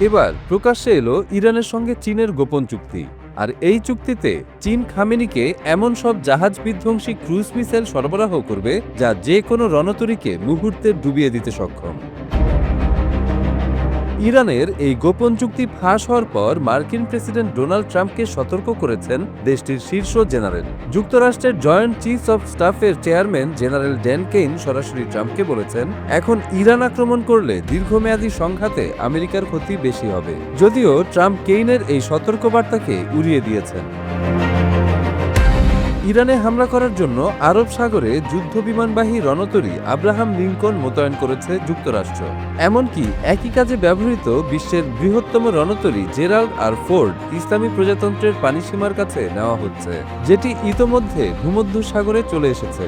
এবার প্রকাশ্যে এলো ইরানের সঙ্গে চীনের গোপন চুক্তি। আর এই চুক্তিতে চীন খামেনিকে এমন সব জাহাজ বিধ্বংসী ক্রুজ মিসাইল সরবরাহ করবে যা যে কোনো রণতরীকে মুহূর্তে ডুবিয়ে দিতে সক্ষম। ইরানের এই গোপন চুক্তি ফাঁস হওয়ার পর মার্কিন প্রেসিডেন্ট ডোনাল্ড ট্রাম্পকে সতর্ক করেছেন দেশটির শীর্ষ জেনারেল। যুক্তরাষ্ট্রের জয়েন্ট চিফ অব স্টাফের চেয়ারম্যান জেনারেল ড্যান কেইন সরাসরি ট্রাম্পকে বলেছেন, এখন ইরান আক্রমণ করলে দীর্ঘমেয়াদী সংঘাতে আমেরিকার ক্ষতি বেশি হবে। যদিও ট্রাম্প কেইনের এই সতর্কবার্তাকে উড়িয়ে দিয়েছেন। ইরানে হামলা করার জন্য আরব সাগরে যুদ্ধবিমানবাহী রণতরী আব্রাহাম লিঙ্কন মোতায়েন করেছে যুক্তরাষ্ট্র। এমনকি একই কাজে ব্যবহৃত বিশ্বের বৃহত্তম রণতরী জেরাল্ড আর ফোর্ড ইসলামী প্রজাতন্ত্রের পানিসীমার কাছে নেওয়া হচ্ছে, যেটি ইতোমধ্যে ভূমধ্যসাগরে চলে এসেছে।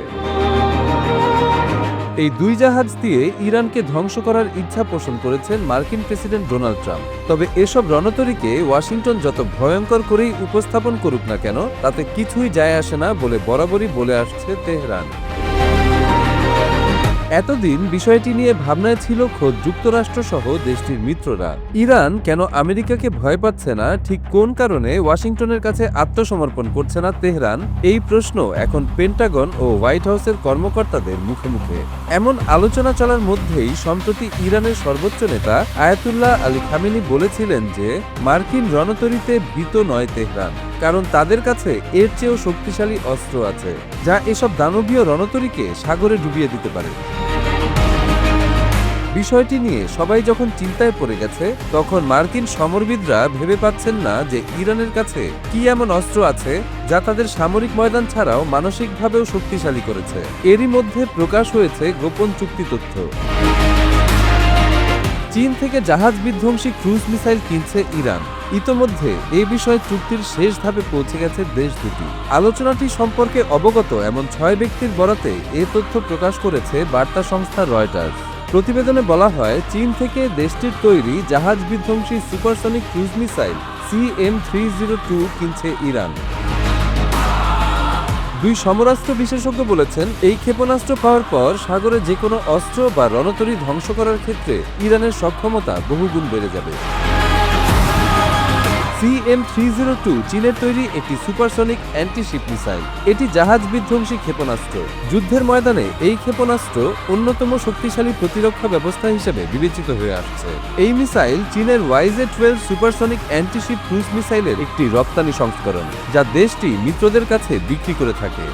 এই দুই জাহাজ দিয়ে ইরানকে ধ্বংস করার ইচ্ছা পোষণ করেছেন মার্কিন প্রেসিডেন্ট ডোনাল্ড ট্রাম্প। তবে এসব রণতরীকে ওয়াশিংটন যত ভয়ঙ্কর করেই উপস্থাপন করুক না কেন, তাতে কিছুই যায় আসে না বলে বরাবরই বলে আসছে তেহরান। এতদিন বিষয়টি নিয়ে ভাবনায় ছিল খোদ যুক্তরাষ্ট্র সহ দেশটির মিত্ররা। ইরান কেন আমেরিকাকে ভয় পাচ্ছে না, ঠিক কোন কারণে ওয়াশিংটনের কাছে আত্মসমর্পণ করছে না তেহরান, এই প্রশ্ন এখন পেন্টাগন ও হোয়াইট হাউসের কর্মকর্তাদের মুখে মুখে। এমন আলোচনা চলার মধ্যেই সম্প্রতি ইরানের সর্বোচ্চ নেতা আয়াতুল্লাহ আলী খামেনি বলেছিলেন যে মার্কিন রণতরীতে ভীত নয় তেহরান, কারণ তাদের কাছে এর চেয়েও শক্তিশালী অস্ত্র আছে, যা এসব দানবীয় রণতরীকে সাগরে ডুবিয়ে দিতে পারে। বিষয়টি নিয়ে সবাই যখন চিন্তায় পড়ে গেছে, তখন মার্কিন সমরবিদরা ভেবে পাচ্ছেন না যে ইরানের কাছে কি এমন অস্ত্র আছে যা তাদের সামরিক ময়দান ছাড়াও মানসিকভাবেও শক্তিশালী করেছে। এরই মধ্যে প্রকাশ হয়েছে গোপন চুক্তি তথ্য। চীন থেকে জাহাজ বিধ্বংসী ক্রুজ মিসাইল কিনছে ইরান। ইতোমধ্যে এই বিষয়ে চুক্তির শেষ ধাপে পৌঁছে গেছে দেশ দুটি। আলোচনাটি সম্পর্কে অবগত এমন 6 ব্যক্তির বরাতে এ তথ্য প্রকাশ করেছে বার্তা সংস্থা রয়টার্স। প্রতিবেদনে বলা হয়, চীন থেকে দেশটির তৈরি জাহাজ বিধ্বংসী সুপারসনিক ক্রুজ মিসাইল CM-302 কিনছে ইরান। দুই সমরাস্ত্র বিশেষজ্ঞ বলেছেন, এই ক্ষেপণাস্ত্র পাওয়ার পর সাগরে যে কোনো অস্ত্র বা রণতরী ধ্বংস করার ক্ষেত্রে ইরানের সক্ষমতা বহুগুণ বেড়ে যাবে। CM-302 চীনের তৈরি একটি সুপারসনিক অ্যান্টিশিপ মিসাইল। এটি জাহাজ বিধ্বংসী ক্ষেপণাস্ত্র। যুদ্ধের ময়দানে এই ক্ষেপণাস্ত্র অন্যতম শক্তিশালী প্রতিরক্ষা ব্যবস্থা হিসেবে বিবেচিত হয়ে আসছে। এই মিসাইল চীনের YZ-12 সুপারসনিক অ্যান্টিশিপ ক্রুজ মিসাইলের একটি রপ্তানি সংস্করণ, যা দেশটি মিত্রদের কাছে বিক্রি করে থাকে।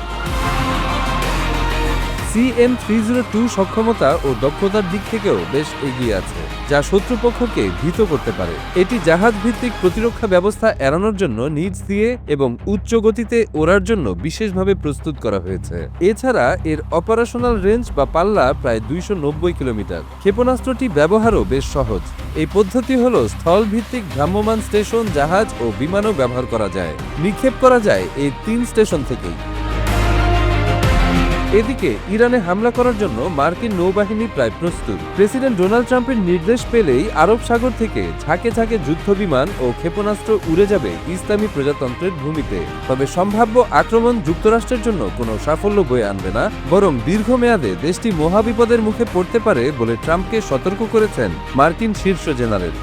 CM-302 সক্ষমতা ও দক্ষতার দিক থেকেও বেশ এগিয়ে আছে, যা শত্রুপক্ষকে ভীত করতে পারে। এটি জাহাজ ভিত্তিক প্রতিরক্ষা ব্যবস্থা এড়ানোর জন্য নিচ দিয়ে এবং উচ্চ গতিতে ওড়ার জন্য বিশেষভাবে প্রস্তুত করা হয়েছে। এছাড়া এর অপারেশনাল রেঞ্জ বা পাল্লা প্রায় 290 কিলোমিটার। ক্ষেপণাস্ত্রটি ব্যবহারও বেশ সহজ। এই পদ্ধতি হল স্থল ভিত্তিক ভ্রাম্যমাণ স্টেশন, জাহাজ ও বিমানও ব্যবহার করা যায়। নিক্ষেপ করা যায় এই 3 স্টেশন থেকেই। এদিকে ইরানে হামলা করার জন্য মার্কিন নৌবাহিনী প্রায় প্রস্তুত। প্রেসিডেন্ট ডোনাল্ড ট্রাম্পের নির্দেশ পেলেই আরব সাগর থেকে ঝাঁকে ঝাঁকে যুদ্ধবিমান ও ক্ষেপণাস্ত্র উড়ে যাবে ইসলামী প্রজাতন্ত্রের ভূমিতে। তবে সম্ভাব্য আক্রমণ যুক্তরাষ্ট্রের জন্য কোনো সাফল্য বয়ে আনবে না, বরং দীর্ঘমেয়াদে দেশটি মহাবিপদের মুখে পড়তে পারে বলে ট্রাম্পকে সতর্ক করেছেন মার্কিন শীর্ষ জেনারেল।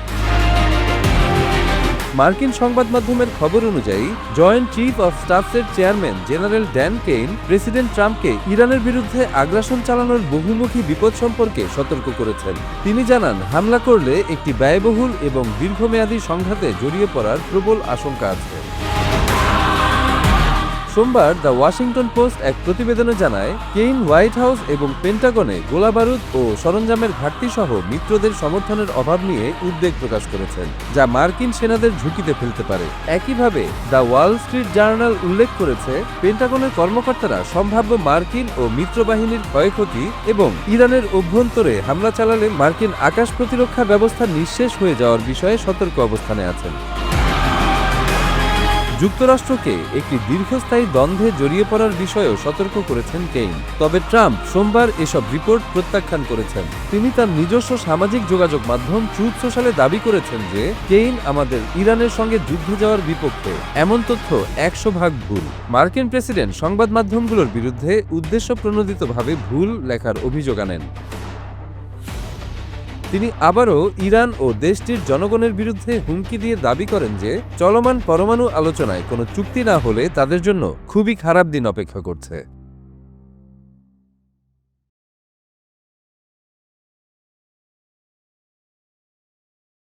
মার্কিন সংবাদ মাধ্যমের খবর অনুযায়ী জয়েন্ট চিফ অব স্টাফের chairman general Dan Caine president ট্রাম্পকে ইরানের বিরুদ্ধে আগ্রাসন চালানোর বহুমুখী বিপদ সম্পর্কে সতর্ক করেছেন। তিনি জানান, হামলা করলে একটি ব্যয়বহুল এবং দীর্ঘমেয়াদী সংঘাতে জড়িয়ে পড়ার প্রবল আশঙ্কা আছে। সোমবার দ্য ওয়াশিংটন পোস্ট এক প্রতিবেদনে জানায়, কেইন হোয়াইট হাউস এবং পেন্টাগনে গোলাবারুদ ও সরঞ্জামের ঘাটতি সহ মিত্রদের সমর্থনের অভাব নিয়ে উদ্বেগ প্রকাশ করেছেন, যা মার্কিন সেনাদের ঝুঁকিতে ফেলতে পারে। একইভাবে দ্য ওয়াল স্ট্রিট জার্নাল উল্লেখ করেছে, পেন্টাগনের কর্মকর্তারা সম্ভাব্য মার্কিন ও মিত্রবাহিনীর ক্ষয়ক্ষতি এবং ইরানের অভ্যন্তরে হামলা চালালে মার্কিন আকাশ প্রতিরক্ষা ব্যবস্থা নিঃশেষ হয়ে যাওয়ার বিষয়ে সতর্ক অবস্থানে আছেন। যুক্তরাষ্ট্রকে একটি দীর্ঘস্থায়ী দ্বন্দ্বে জড়িয়ে পড়ার বিষয়েও সতর্ক করেছেন কেইন। তবে ট্রাম্প সোমবার এসব রিপোর্ট প্রত্যাখ্যান করেছেন। তিনি তার নিজস্ব সামাজিক যোগাযোগ মাধ্যম ট্রুথ সোশ্যালে দাবি করেছেন যে কেইন আমাদের ইরানের সঙ্গে যুদ্ধে যাওয়ার বিপক্ষে। এমন তথ্য 100% ভুল। মার্কিন প্রেসিডেন্ট সংবাদ মাধ্যমগুলোর বিরুদ্ধে উদ্দেশ্যপ্রণোদিতভাবে ভুল লেখার অভিযোগ আনেন। তিনি আবারও ইরান ও দেশটির জনগণের বিরুদ্ধে হুমকি দিয়ে দাবি করেন যে চলমান পরমাণু আলোচনায় কোনো চুক্তি না হলে তাদের জন্য খুবই খারাপ দিন অপেক্ষা করছে।